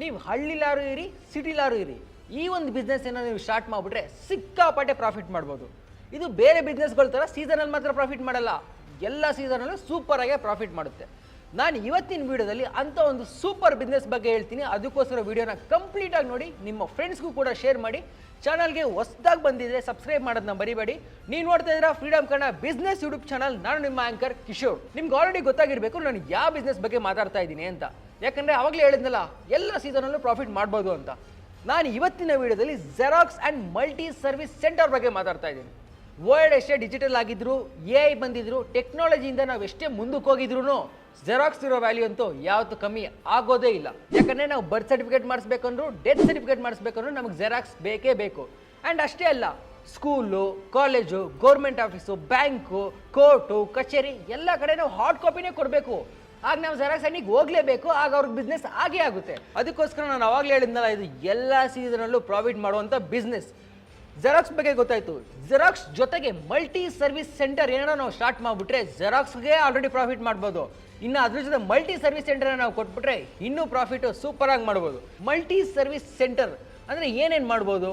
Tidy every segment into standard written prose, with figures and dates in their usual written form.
ನೀವು ಹಳ್ಳಿಲಾರು ಇರಿ ಸಿಟಿಲಾರು ಇರಿ, ಈ ಒಂದು ಬಿಸ್ನೆಸ್ ಏನೋ ನೀವು ಸ್ಟಾರ್ಟ್ ಮಾಡಿಬಿಟ್ರೆ ಸಿಕ್ಕಾಪಟ್ಟೆ ಪ್ರಾಫಿಟ್ ಮಾಡ್ಬೋದು. ಇದು ಬೇರೆ ಬಿಸ್ನೆಸ್ಗಳ ಥರ ಸೀಸನಲ್ಲಿ ಮಾತ್ರ ಪ್ರಾಫಿಟ್ ಮಾಡಲ್ಲ, ಎಲ್ಲ ಸೀಸನಲ್ಲೂ ಸೂಪರಾಗೆ ಪ್ರಾಫಿಟ್ ಮಾಡುತ್ತೆ. ನಾನು ಇವತ್ತಿನ ವಿಡಿಯೋದಲ್ಲಿ ಅಂಥ ಒಂದು ಸೂಪರ್ ಬಿಸ್ನೆಸ್ ಬಗ್ಗೆ ಹೇಳ್ತೀನಿ. ಅದಕ್ಕೋಸ್ಕರ ವಿಡಿಯೋನ ಕಂಪ್ಲೀಟಾಗಿ ನೋಡಿ, ನಿಮ್ಮ ಫ್ರೆಂಡ್ಸ್ಗೂ ಕೂಡ ಶೇರ್ ಮಾಡಿ. ಚಾನಲ್ಗೆ ಹೊಸದಾಗಿ ಬಂದಿದ್ರೆ ಸಬ್ಸ್ಕ್ರೈಬ್ ಮಾಡೋದನ್ನ ಮರಿಬೇಡಿ. ನೀವು ನೋಡ್ತಾ ಇದ್ದೀರಾ freedom Kannada business YouTube channel. ನಾನು ನಿಮ್ಮ ಆಂಕರ್ ಕಿಶೋರ್. ನಿಮ್ಗೆ ಆಲ್ರೆಡಿ ಗೊತ್ತಾಗಿರಬೇಕು ನಾನು ಯಾವ ಬಿಸ್ನೆಸ್ ಬಗ್ಗೆ ಮಾತಾಡ್ತಾ ಇದ್ದೀನಿ ಅಂತ, ಯಾಕಂದರೆ ಅವಾಗಲೇ ಹೇಳಿದ್ನಲ್ಲ ಎಲ್ಲ ಸೀಸನಲ್ಲೂ ಪ್ರಾಫಿಟ್ ಮಾಡ್ಬೋದು ಅಂತ. ನಾನು ಇವತ್ತಿನ ವಿಡಿಯೋದಲ್ಲಿ xerox and multi service centre ಬಗ್ಗೆ ಮಾತಾಡ್ತಾ ಇದ್ದೀನಿ. ವರ್ಲ್ಡ್ ಎಷ್ಟೇ ಡಿಜಿಟಲ್ ಆಗಿದ್ರು, AI ಬಂದಿದ್ರು, ಟೆಕ್ನಾಲಜಿಯಿಂದ ನಾವು ಎಷ್ಟೇ ಮುಂದಕ್ಕೆ ಹೋಗಿದ್ರು ಜೆರಾಕ್ಸ್ ಇರೋ ವ್ಯಾಲ್ಯೂ ಅಂತೂ ಯಾವತ್ತೂ ಕಮ್ಮಿ ಆಗೋದೇ ಇಲ್ಲ. ಯಾಕಂದರೆ ನಾವು ಬರ್ತ್ ಸರ್ಟಿಫಿಕೇಟ್ ಮಾಡಿಸ್ಬೇಕಂದ್ರು, ಡೆತ್ ಸರ್ಟಿಫಿಕೇಟ್ ಮಾಡಿಸ್ಬೇಕಂದ್ರು ನಮಗೆ ಜೆರಾಕ್ಸ್ ಬೇಕೇ ಬೇಕು. ಆ್ಯಂಡ್ ಅಷ್ಟೇ ಅಲ್ಲ, school, college, government office, bank, court, ಕಚೇರಿ ಎಲ್ಲ ಕಡೆ ನಾವು ಹಾರ್ಡ್ ಕಾಪಿನೇ ಕೊಡಬೇಕು. ಆಗ ನಾವು ಜೆರಾಕ್ಸ್ ಅಂಗಡಿಗೆ ಹೋಗಲೇಬೇಕು, ಆಗ ಅವ್ರಿಗೆ ಬಿಸ್ನೆಸ್ ಆಗೇ ಆಗುತ್ತೆ. ಅದಕ್ಕೋಸ್ಕರ ನಾನು ಅವಾಗಲೇ ಹೇಳಿದ್ನಲ್ಲ, ಇದು ಎಲ್ಲ ಸೀಸನಲ್ಲೂ ಪ್ರಾಫಿಟ್ ಮಾಡುವಂಥ ಬಿಸ್ನೆಸ್. ಜೆರಾಕ್ಸ್ ಬಗ್ಗೆ ಗೊತ್ತಾಯಿತು. ಜೆರಾಕ್ಸ್ ಜೊತೆಗೆ ಮಲ್ಟಿ ಸರ್ವಿಸ್ ಸೆಂಟರ್ ಏನೋ ನಾವು ಸ್ಟಾರ್ಟ್ ಮಾಡಿಬಿಟ್ರೆ ಜೆರಾಕ್ಸ್ಗೆ ಆಲ್ರೆಡಿ ಪ್ರಾಫಿಟ್ ಮಾಡ್ಬೋದು. ಇನ್ನು ಅದ್ರ ಜೊತೆ ಮಲ್ಟಿ ಸರ್ವಿಸ್ ಸೆಂಟರ್ನ ನಾವು ಕೊಟ್ಬಿಟ್ರೆ ಇನ್ನೂ ಪ್ರಾಫಿಟು ಸೂಪರಾಗಿ ಮಾಡ್ಬೋದು. ಮಲ್ಟಿ ಸರ್ವಿಸ್ ಸೆಂಟರ್ ಅಂದರೆ ಏನೇನು ಮಾಡ್ಬೋದು?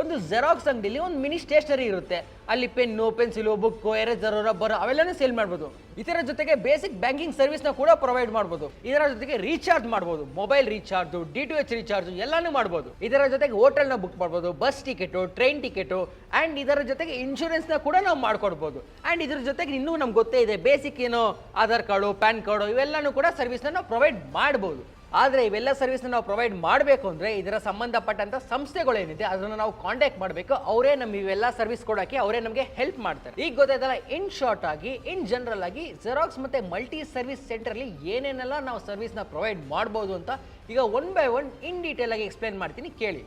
ಒಂದು ಜೆರಾಕ್ಸ್ ಅಂಗಡಿಲಿ ಒಂದು ಮಿನಿ ಸ್ಟೇಷನರಿ ಇರುತ್ತೆ, ಅಲ್ಲಿ pen, pencil, book, eraser, rubber ಅವೆಲ್ಲನೂ ಸೇಲ್ ಮಾಡ್ಬೋದು. ಇದರ ಜೊತೆಗೆ ಬೇಸಿಕ್ ಬ್ಯಾಂಕಿಂಗ್ ಸರ್ವಿಸ್ನ ಕೂಡ ಪ್ರೊವೈಡ್ ಮಾಡ್ಬೋದು. ಇದರ ಜೊತೆಗೆ ರೀಚಾರ್ಜ್ ಮಾಡ್ಬೋದು, ಮೊಬೈಲ್ ರೀಚಾರ್ಜು, DTH ರೀಚಾರ್ಜು ಎಲ್ಲನೂ ಮಾಡ್ಬೋದು. ಇದರ ಜೊತೆಗೆ ಹೋಟೆಲ್ನ ಬುಕ್ ಮಾಡ್ಬೋದು, bus ticket, train ticket, and ಇದರ ಜೊತೆಗೆ ಇನ್ಶೂರೆನ್ಸ್ನ ಕೂಡ ನಾವು ಮಾಡ್ಕೊಡ್ಬೋದು. ಆ್ಯಂಡ್ ಇದ್ರ ಜೊತೆಗೆ ಇನ್ನೂ ನಮ್ಗೆ ಗೊತ್ತೇ ಇದೆ, ಬೇಸಿಕ್ ಏನೋ ಆಧಾರ್ ಕಾರ್ಡು, ಪ್ಯಾನ್ ಕಾರ್ಡು ಇವೆಲ್ಲನೂ ಕೂಡ ಸರ್ವಿಸ್ನ ನಾವು ಪ್ರೊವೈಡ್ ಮಾಡ್ಬೋದು. ಆದರೆ ಇವೆಲ್ಲ ಸರ್ವಿಸ್ನ ನಾವು ಪ್ರೊವೈಡ್ ಮಾಡಬೇಕು ಅಂದರೆ ಇದರ ಸಂಬಂಧಪಟ್ಟಂಥ ಸಂಸ್ಥೆಗಳೇನಿದೆ ಅದನ್ನು ನಾವು ಕಾಂಟ್ಯಾಕ್ಟ್ ಮಾಡಬೇಕು. ಅವರೇ ನಮ್ಗೆ ಇವೆಲ್ಲ ಸರ್ವಿಸ್ ಕೊಡೋಕ್ಕೆ ಅವರೇ ನಮಗೆ ಹೆಲ್ಪ್ ಮಾಡ್ತಾರೆ. ಈಗ ಗೊತ್ತಾಯ್ತಲ್ಲ, ಇನ್ ಶಾರ್ಟ್ ಆಗಿ, ಇನ್ ಜನರಲ್ ಆಗಿ ಜೆರಾಕ್ಸ್ ಮತ್ತು ಮಲ್ಟಿ ಸರ್ವಿಸ್ ಸೆಂಟರಲ್ಲಿ ಏನೇನೆಲ್ಲ ನಾವು ಸರ್ವಿಸ್ನ ಪ್ರೊವೈಡ್ ಮಾಡ್ಬೋದು ಅಂತ ಈಗ one by one in detail ಆಗಿ ಎಕ್ಸ್ಪ್ಲೇನ್ ಮಾಡ್ತೀನಿ, ಕೇಳಿ.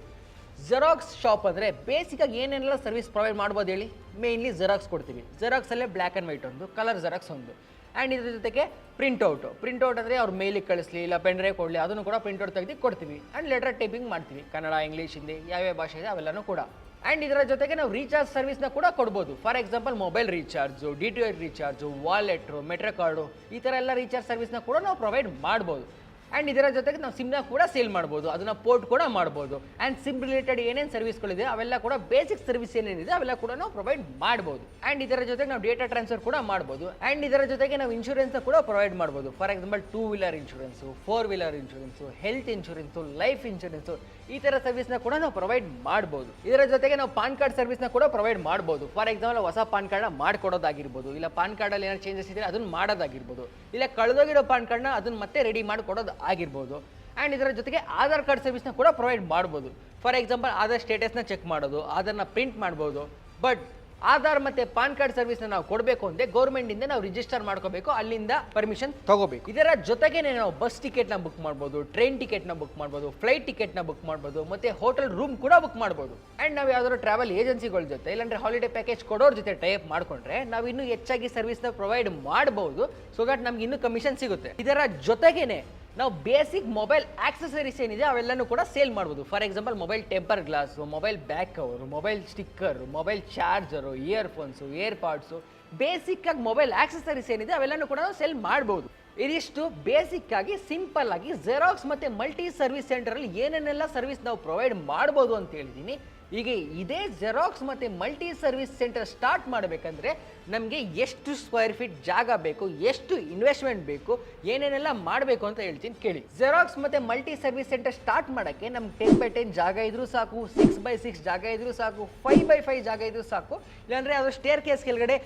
ಜೆರಾಕ್ಸ್ ಶಾಪ್ ಅಂದರೆ ಬೇಸಿಕಾಗಿ ಏನೇನೆಲ್ಲ ಸರ್ವಿಸ್ ಪ್ರೊವೈಡ್ ಮಾಡ್ಬೋದು ಹೇಳಿ? ಮೇಯ್ನ್ಲಿ ಜೆರಾಕ್ಸ್ ಕೊಡ್ತೀವಿ. ಜೆರಾಕ್ಸಲ್ಲೇ ಬ್ಲ್ಯಾಕ್ ಆ್ಯಂಡ್ ವೈಟ್ ಒಂದು, ಕಲರ್ ಜೆರಾಕ್ಸ್ ಒಂದು, ಆ್ಯಂಡ್ ಇದ್ರ ಜೊತೆಗೆ ಪ್ರಿಂಟ್ಔಟ್ ಅಂದರೆ ಅವ್ರು ಮೇಲಿಗೆ ಕಳಿಸ್ಲಿ ಇಲ್ಲ ಪೆನ್ ಡ್ರೈವ್ ಕೊಡಲಿ ಅದನ್ನು ಕೂಡ ಪ್ರಿಂಟ್ಔಟ್ ತೆಗೆದು ಕೊಡ್ತೀವಿ. ಆ್ಯಂಡ್ ಲೆಟರ್ ಟೈಪಿಂಗ್ ಮಾಡ್ತೀವಿ, ಕನ್ನಡ, ಇಂಗ್ಲೀಷ್, ಹಿಂದಿ ಯಾವ್ಯಾವ ಭಾಷೆ ಇದೆ ಅವೆಲ್ಲನೂ ಕೂಡ. ಆ್ಯಂಡ್ ಇದರ ಜೊತೆಗೆ ನಾವು ರೀಚಾರ್ಜ್ ಸರ್ವಿಸ್ನ ಕೂಡ ಕೊಡ್ಬೋದು. For example mobile recharge, DTH recharge, ವಾಲೆಟ್ರು, ಮೆಟ್ರೋ ಕಾರ್ಡು ಈ ಥರ ಎಲ್ಲ ರೀಚಾರ್ಜ್ ಸರ್ವಿಸ್ನ ಕೂಡ ನಾವು ಪ್ರೊವೈಡ್ ಮಾಡ್ಬೋದು. ಆ್ಯಂಡ್ ಇದರ ಜೊತೆಗೆ ನಾವು ಸಿಮ್ನ ಕೂಡ ಸೇಲ್ ಮಾಡ್ಬೋದು, ಅದನ್ನು ಪೋರ್ಟ್ ಕೂಡ ಮಾಡ್ಬೋದು. ಆ್ಯಂಡ್ ಸಿಮ್ ರಿಲೇಟೆಡ್ ಏನೇನು ಸರ್ವಿಸ್ಗಳಿದೆ ಅವೆಲ್ಲ ಕೂಡ ಬೇಸಿಕ್ ಸರ್ವಿಸ್ ಏನೇನಿದೆ ಅವೆಲ್ಲ ಕೂಡ ನಾವು ಪ್ರೊವೈಡ್ ಮಾಡ್ಬೋದು. ಆ್ಯಂಡ್ ಇದರ ಜೊತೆಗೆ ನಾವು ಡೇಟಾ ಟ್ರಾನ್ಸ್ಫರ್ ಕೂಡ ಮಾಡ್ಬೋದು. ಆ್ಯಂಡ್ ಇದರ ಜೊತೆಗೆ ನಾವು ಇನ್ಶೂರೆನ್ಸ್ನ ಕೂಡ ಪ್ರೊವೈಡ್ ಮಾಡ್ಬೋದು. For example 2 wheeler insurance, 4 wheeler insurance, health insurance, life insurance ಈ ಥರ ಸರ್ವಿಸ್ನ ಕೂಡ ನಾವು ಪ್ರೊವೈಡ್ ಮಾಡ್ಬೋದು. ಇದರ ಜೊತೆಗೆ ನಾವು ಪಾನ್ ಕಾರ್ಡ್ ಸರ್ವಿಸ್ನ ಕೂಡ ಪ್ರೊವೈಡ್ ಮಾಡ್ಬೋದು. ಫಾರ್ ಎಕ್ಸಾಂಪಲ್ ಹೊಸ ಪಾನ್ ಕಾರ್ಡ್ನ ಮಾಡ್ಕೊಡೋದಾಗಿರ್ಬೋದು, ಇಲ್ಲ ಪಾನ್ ಕಾರ್ಡಲ್ಲಿ ಏನಾದ್ರು ಚೇಂಜಸ್ ಇದ್ದರೆ ಅದನ್ನು ಮಾಡೋದಾಗಿರ್ಬೋದು, ಇಲ್ಲ ಕಳೆದೋಗಿರೋ ಪಾನ್ ಕಾರ್ಡ್ನ ಅದನ್ನು ಮತ್ತೆ ರೆಡಿ ಮಾಡಿಕೊಡೋದು ಆಗಿರ್ಬೋದು. ಆ್ಯಂಡ್ ಇದರ ಜೊತೆಗೆ ಆಧಾರ್ ಕಾರ್ಡ್ ಸರ್ವಿಸ್ನ ಕೂಡ ಪ್ರೊವೈಡ್ ಮಾಡ್ಬೋದು. ಫಾರ್ ಎಕ್ಸಾಂಪಲ್ ಆಧಾರ್ ಸ್ಟೇಟಸ್ನ ಚೆಕ್ ಮಾಡೋದು, ಆಧಾರ್ನ ಪ್ರಿಂಟ್ ಮಾಡ್ಬೋದು. ಬಟ್ ಆಧಾರ್ ಮತ್ತು ಪಾನ್ ಕಾರ್ಡ್ ಸರ್ವಿಸ್ನ ನಾವು ಕೊಡಬೇಕು ಅಂದರೆ ಗೌರ್ಮೆಂಟಿಂದ ನಾವು ರಿಜಿಸ್ಟರ್ ಮಾಡ್ಕೋಬೇಕು, ಅಲ್ಲಿಂದ ಪರ್ಮಿಷನ್ ತಗೋಬೇಕು. ಇದರ ಜೊತೆಗೇ ನಾವು ಬಸ್ ಟಿಕೆಟ್ನ ಬುಕ್ ಮಾಡ್ಬೋದು, ಟ್ರೈನ್ ಟಿಕೆಟ್ನ ಬುಕ್ ಮಾಡ್ಬೋದು, ಫ್ಲೈಟ್ ಟಿಕೆಟ್ನ ಬುಕ್ ಮಾಡ್ಬೋದು, ಮತ್ತು ಹೋಟೆಲ್ ರೂಮ್ ಕೂಡ ಬುಕ್ ಮಾಡ್ಬೋದು. ಆ್ಯಂಡ್ ನಾವು ಯಾವ್ದಾದ್ರು ಟ್ರಾವೆಲ್ ಏಜೆನ್ಸಿಗಳ ಜೊತೆ ಇಲ್ಲಾಂದರೆ ಹಾಲಿಡೇ ಪ್ಯಾಕೇಜ್ ಕೊಡೋರ ಜೊತೆ ಟೈಪ್ ಮಾಡ್ಕೊಂಡ್ರೆ ನಾವು ಇನ್ನೂ ಹೆಚ್ಚಾಗಿ ಸರ್ವಿಸ್ನ ಪ್ರೊವೈಡ್ ಮಾಡ್ಬೋದು. ಸೊ ದಟ್ ನಮ್ಗೆ ಇನ್ನೂ ಕಮಿಷನ್ ಸಿಗುತ್ತೆ. ಇದರ ಜೊತೆಗೇನೆ ನಾವು ಬೇಸಿಕ್ ಮೊಬೈಲ್ ಆಕ್ಸೆಸರೀಸ್ ಏನಿದೆ ಅವೆಲ್ಲನೂ ಕೂಡ ಸೇಲ್ ಮಾಡ್ಬೋದು. For example mobile temper glass, mobile back cover, mobile sticker, mobile charger, earphones, AirPods, ಬೇಸಿಕ್ಕಾಗಿ ಮೊಬೈಲ್ ಆಕ್ಸೆಸರೀಸ್ ಏನಿದೆ ಅವೆಲ್ಲನೂ ಕೂಡ ನಾವು ಸೇಲ್ ಮಾಡ್ಬೋದು. ಇದಿಷ್ಟು ಬೇಸಿಕ್ ಆಗಿ ಸಿಂಪಲ್ ಆಗಿ ಜೆರಾಕ್ಸ್ ಮತ್ತು ಮಲ್ಟಿ ಸರ್ವಿಸ್ ಸೆಂಟರಲ್ಲಿ ಏನೇನೆಲ್ಲ ಸರ್ವಿಸ್ ನಾವು ಪ್ರೊವೈಡ್ ಮಾಡ್ಬೋದು ಅಂತ ಹೇಳಿದ್ದೀನಿ. ಈಗ ಇದೇ ಜೆರಾಕ್ಸ್ ಮತ್ತು ಮಲ್ಟಿ ಸರ್ವಿಸ್ ಸೆಂಟರ್ ಸ್ಟಾರ್ಟ್ ಮಾಡಬೇಕಂದ್ರೆ ನಮಗೆ ಎಷ್ಟು ಸ್ಕ್ವೇರ್ ಫೀಟ್ ಜಾಗ ಬೇಕು, ಎಷ್ಟು ಇನ್ವೆಸ್ಟ್ಮೆಂಟ್ ಬೇಕು, ಏನೇನೆಲ್ಲ ಮಾಡಬೇಕು ಅಂತ ಹೇಳ್ತೀನಿ, ಕೇಳಿ. ಜೆರಾಕ್ಸ್ ಮತ್ತು ಮಲ್ಟಿ ಸರ್ವಿಸ್ ಸೆಂಟರ್ ಸ್ಟಾರ್ಟ್ ಮಾಡೋಕ್ಕೆ ನಮ್ಗೆ 10x10 ಜಾಗ ಇದ್ರೂ ಸಾಕು, 6x6 ಜಾಗ ಇದ್ರೂ ಸಾಕು, 5x5 ಜಾಗ ಇದ್ರೂ ಸಾಕು, ಇಲ್ಲಾಂದರೆ ಅದು ಸ್ಟೇರ್ ಕೇಸ್ ಕೆಳಗಡೆ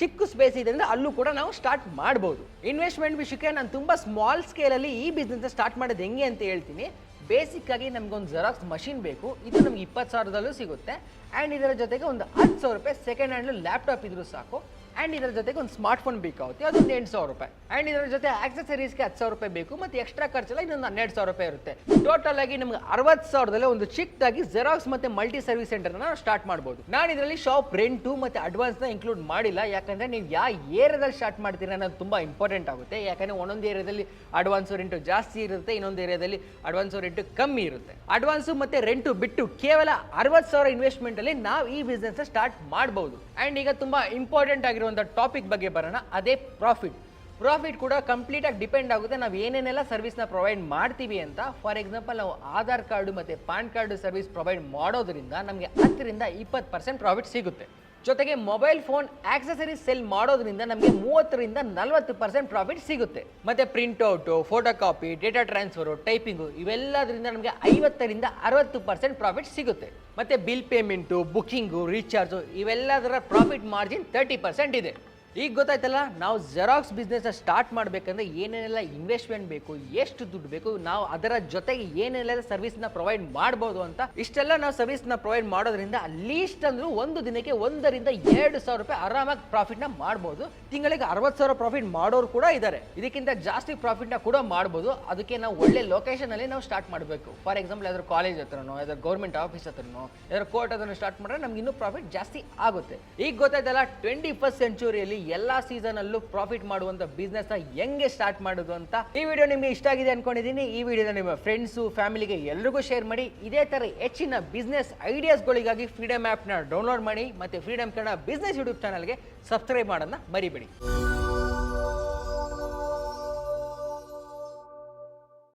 ಚಿಕ್ಕ ಸ್ಪೇಸ್ ಇದೆ ಅಂದರೆ ಅಲ್ಲೂ ಕೂಡ ನಾವು ಸ್ಟಾರ್ಟ್ ಮಾಡ್ಬೋದು. ಇನ್ವೆಸ್ಟ್ಮೆಂಟ್ ವಿಷಯಕ್ಕೆ ನಾನು ತುಂಬ ಸ್ಮಾಲ್ ಸ್ಕೇಲಲ್ಲಿ ಈ ಬಿಸ್ನೆಸ್ ಸ್ಟಾರ್ಟ್ ಮಾಡೋದು ಹೆಂಗೆ ಅಂತ ಹೇಳ್ತೀನಿ. ಬೇಸಿಕ್ಕಾಗಿ ನಮಗೊಂದು ಜೆರಾಕ್ಸ್ ಮಷಿನ್ ಬೇಕು, ಇದು ನಮ್ಗೆ 20,000ದಲ್ಲೂ ಸಿಗುತ್ತೆ. ಆ್ಯಂಡ್ ಇದರ ಜೊತೆಗೆ ಒಂದು 10,000 ರೂಪಾಯಿ ಸೆಕೆಂಡ್ ಹ್ಯಾಂಡ್ ಲ್ಯಾಪ್ಟಾಪ್ ಇದ್ರೂ ಸಾಕು. ಆ್ಯಂಡ್ ಇದರ ಜೊತೆಗೆ ಒಂದು ಸ್ಮಾರ್ಟ್ ಫೋನ್ ಬೇಕಾಗುತ್ತೆ, ಅದೊಂದು 8,000 ರೂಪಾಯಿ. ಆ್ಯಂಡ್ ಇದರ ಜೊತೆ ಆಕ್ಸೆಸರೀಸ್ಗೆ 10,000 ರೂಪಾಯಿ ಬೇಕು, ಮತ್ತು ಎಕ್ಸ್ಟ್ರಾ ಖರ್ಚೆಲ್ಲ ಇನ್ನೊಂದು 12,000 ರೂಪಾಯಿ ಇರುತ್ತೆ. ಟೋಟಲ್ ಆಗಿ ನಮ್ಗೆ 60,000ದಲ್ಲೇ ಒಂದು ಚಿಕ್ಕದಾಗಿ ಜೆರಾಕ್ಸ್ ಮತ್ತು ಮಲ್ಟಿ ಸರ್ವಿಸ್ ಸೆಂಟರ್ನ ನಾವು ಸ್ಟಾರ್ಟ್ ಮಾಡ್ಬೋದು. ನಾನು ಇದರಲ್ಲಿ ಶಾಪ್ ರೆಂಟು ಮತ್ತು ಅಡ್ವಾನ್ಸ್ನ ಇನ್ಕ್ಲೂಡ್ ಮಾಡಿಲ್ಲ, ಯಾಕಂದರೆ ನೀವು ಯಾವ ಏರಿಯಾದಲ್ಲಿ ಸ್ಟಾರ್ಟ್ ಮಾಡ್ತೀರಾ ಅನ್ನೋದು ತುಂಬ ಇಂಪಾರ್ಟೆಂಟ್ ಆಗುತ್ತೆ. ಯಾಕಂದರೆ ಒಂದೊಂದು ಏರಿಯಾದಲ್ಲಿ ಅಡ್ವಾನ್ಸು ರೆಂಟು ಜಾಸ್ತಿ ಇರುತ್ತೆ, ಇನ್ನೊಂದು ಏರಿಯಾದಲ್ಲಿ ಅಡ್ವಾನ್ಸು ರೆಂಟು ಕಮ್ಮಿ ಇರುತ್ತೆ. ಅಡ್ವಾನ್ಸು ಮತ್ತು ರೆಂಟು ಬಿಟ್ಟು ಕೇವಲ 60,000 ಇನ್ವೆಸ್ಟ್ಮೆಂಟಲ್ಲಿ ನಾವು ಈ ಬಿಸ್ನೆಸ್ ಸ್ಟಾರ್ಟ್ ಮಾಡ್ಬೋದು. ಆ್ಯಂಡ್ ಈಗ ತುಂಬ ಇಂಪಾರ್ಟೆಂಟ್ ಆಗಿರುವಂಥ ಟಾಪಿಕ್ ಬಗ್ಗೆ ಬರೋಣ, ಅದೇ ಪ್ರಾಫಿಟ್. ಪ್ರಾಫಿಟ್ ಕೂಡ ಕಂಪ್ಲೀಟ್ ಆಗಿ ಡಿಪೆಂಡ್ ಆಗುತ್ತೆ ನಾವು ಏನೇನೆಲ್ಲ ಸರ್ವಿಸ್ನ ಪ್ರೊವೈಡ್ ಮಾಡ್ತೀವಿ ಅಂತ. ಫಾರ್ ಎಕ್ಸಾಂಪಲ್, ನಾವು ಆಧಾರ್ ಕಾರ್ಡು ಮತ್ತು ಪಾನ್ ಕಾರ್ಡು ಸರ್ವಿಸ್ ಪ್ರೊವೈಡ್ ಮಾಡೋದ್ರಿಂದ ನಮಗೆ 10ರಿಂದ 20% ಪ್ರಾಫಿಟ್ ಸಿಗುತ್ತೆ. ಜೊತೆಗೆ ಮೊಬೈಲ್ ಫೋನ್ ಆಕ್ಸೆಸರೀಸ್ ಸೆಲ್ ಮಾಡೋದ್ರಿಂದ ನಮಗೆ 30ರಿಂದ 40% ಪ್ರಾಫಿಟ್ ಸಿಗುತ್ತೆ. ಮತ್ತೆ printout, photo copy, data transfer, typing ಇವೆಲ್ಲದರಿಂದ ನಮಗೆ 50ರಿಂದ 60% ಪ್ರಾಫಿಟ್ ಸಿಗುತ್ತೆ. ಮತ್ತೆ ಬಿಲ್ ಪೇಮೆಂಟು, ಬುಕ್ಕಿಂಗು, ರೀಚಾರ್ಜು ಇವೆಲ್ಲದರ ಪ್ರಾಫಿಟ್ ಮಾರ್ಜಿನ್ 30% ಇದೆ. ಈಗ ಗೊತ್ತಾಯ್ತಲ್ಲ, ನಾವು ಜೆರಾಕ್ಸ್ ಬಿಸ್ನೆಸ್ನ ಸ್ಟಾರ್ಟ್ ಮಾಡಬೇಕಂದ್ರೆ ಏನೇನೆಲ್ಲ ಇನ್ವೆಸ್ಟ್ಮೆಂಟ್ ಬೇಕು, ಎಷ್ಟು ದುಡ್ಡು ಬೇಕು, ನಾವು ಅದರ ಜೊತೆಗೆ ಏನೆಲ್ಲ ಸರ್ವಿಸ್ನ ಪ್ರೊವೈಡ್ ಮಾಡ್ಬೋದು ಅಂತ. ಇಷ್ಟೆಲ್ಲ ನಾವು ಸರ್ವಿಸ್ನ ಪ್ರೊವೈಡ್ ಮಾಡೋದ್ರಿಂದ ಲೀಸ್ಟ್ ಅಂದ್ರೂ ಒಂದು ದಿನಕ್ಕೆ 1ರಿಂದ 2,000 ರೂಪಾಯಿ ಆರಾಮಾಗಿ ಪ್ರಾಫಿಟ್ನ ಮಾಡ್ಬೋದು. ತಿಂಗಳಿಗೆ 60,000 ಪ್ರಾಫಿಟ್ ಮಾಡೋರು ಕೂಡ ಇದ್ದಾರೆ. ಇದಕ್ಕಿಂತ ಜಾಸ್ತಿ ಪ್ರಾಫಿಟ್ನ ಕೂಡ ಮಾಡ್ಬೋದು. ಅದಕ್ಕೆ ನಾವು ಒಳ್ಳೆ ಲೊಕೇಶನಲ್ಲಿ ನಾವು ಸ್ಟಾರ್ಟ್ ಮಾಡಬೇಕು. ಫಾರ್ ಎಕ್ಸಾಂಪಲ್, ಯಾವ್ದಾದ್ರು ಕಾಲೇಜ್ ಹತ್ರನೋ, ಯಾವ್ದಾದ್ರು ಗೌರ್ಮೆಂಟ್ ಆಫೀಸ್ ಹತ್ರನೋ, ಯಾವ್ದಾದ್ರು ಕೋರ್ಟ್ ಹತ್ರನೋ ಸ್ಟಾರ್ಟ್ ಮಾಡಿದ್ರೆ ನಮ್ಗೆ ಇನ್ನೂ ಪ್ರಾಫಿಟ್ ಜಾಸ್ತಿ ಆಗುತ್ತೆ. ಈಗ ಗೊತ್ತಾಯ್ತಲ್ಲ, 21st ಸೆಂಚುರಿಯಲ್ಲಿ ಎಲ್ಲಾ ಸೀಸನ್ ಅಲ್ಲೂ ಪ್ರಾಫಿಟ್ ಮಾಡುವಂತ ಬಿಸ್ನೆಸ್ ನ ಹೆಂಗೆ ಸ್ಟಾರ್ಟ್ ಮಾಡೋದು ಅಂತ. ಈ ವಿಡಿಯೋ ನಿಮಗೆ ಇಷ್ಟ ಆಗಿದೆ ಅನ್ಕೊಂಡಿದ್ದೀನಿ. ಈ ವಿಡಿಯೋನ ನಿಮ್ಮ ಫ್ರೆಂಡ್ಸು, ಫ್ಯಾಮಿಲಿಗೆ ಎಲ್ರಿಗೂ ಶೇರ್ ಮಾಡಿ. ಇದೇ ತರ ಹೆಚ್ಚಿನ ಬಿಸ್ನೆಸ್ ಐಡಿಯಾಸ್ಗಳಿಗಾಗಿ ಫ್ರೀಡಮ್ ಆ್ಯಪ್ನ ಡೌನ್ಲೋಡ್ ಮಾಡಿ. ಮತ್ತೆ ಫ್ರೀಡಮ್ ಕನ್ನಡ ಬಿಸ್ನೆಸ್ ಯೂಟ್ಯೂಬ್ ಚಾನಲ್ಗೆ ಸಬ್ಸ್ಕ್ರೈಬ್ ಮಾಡೋದನ್ನ ಮರಿಬೇಡಿ.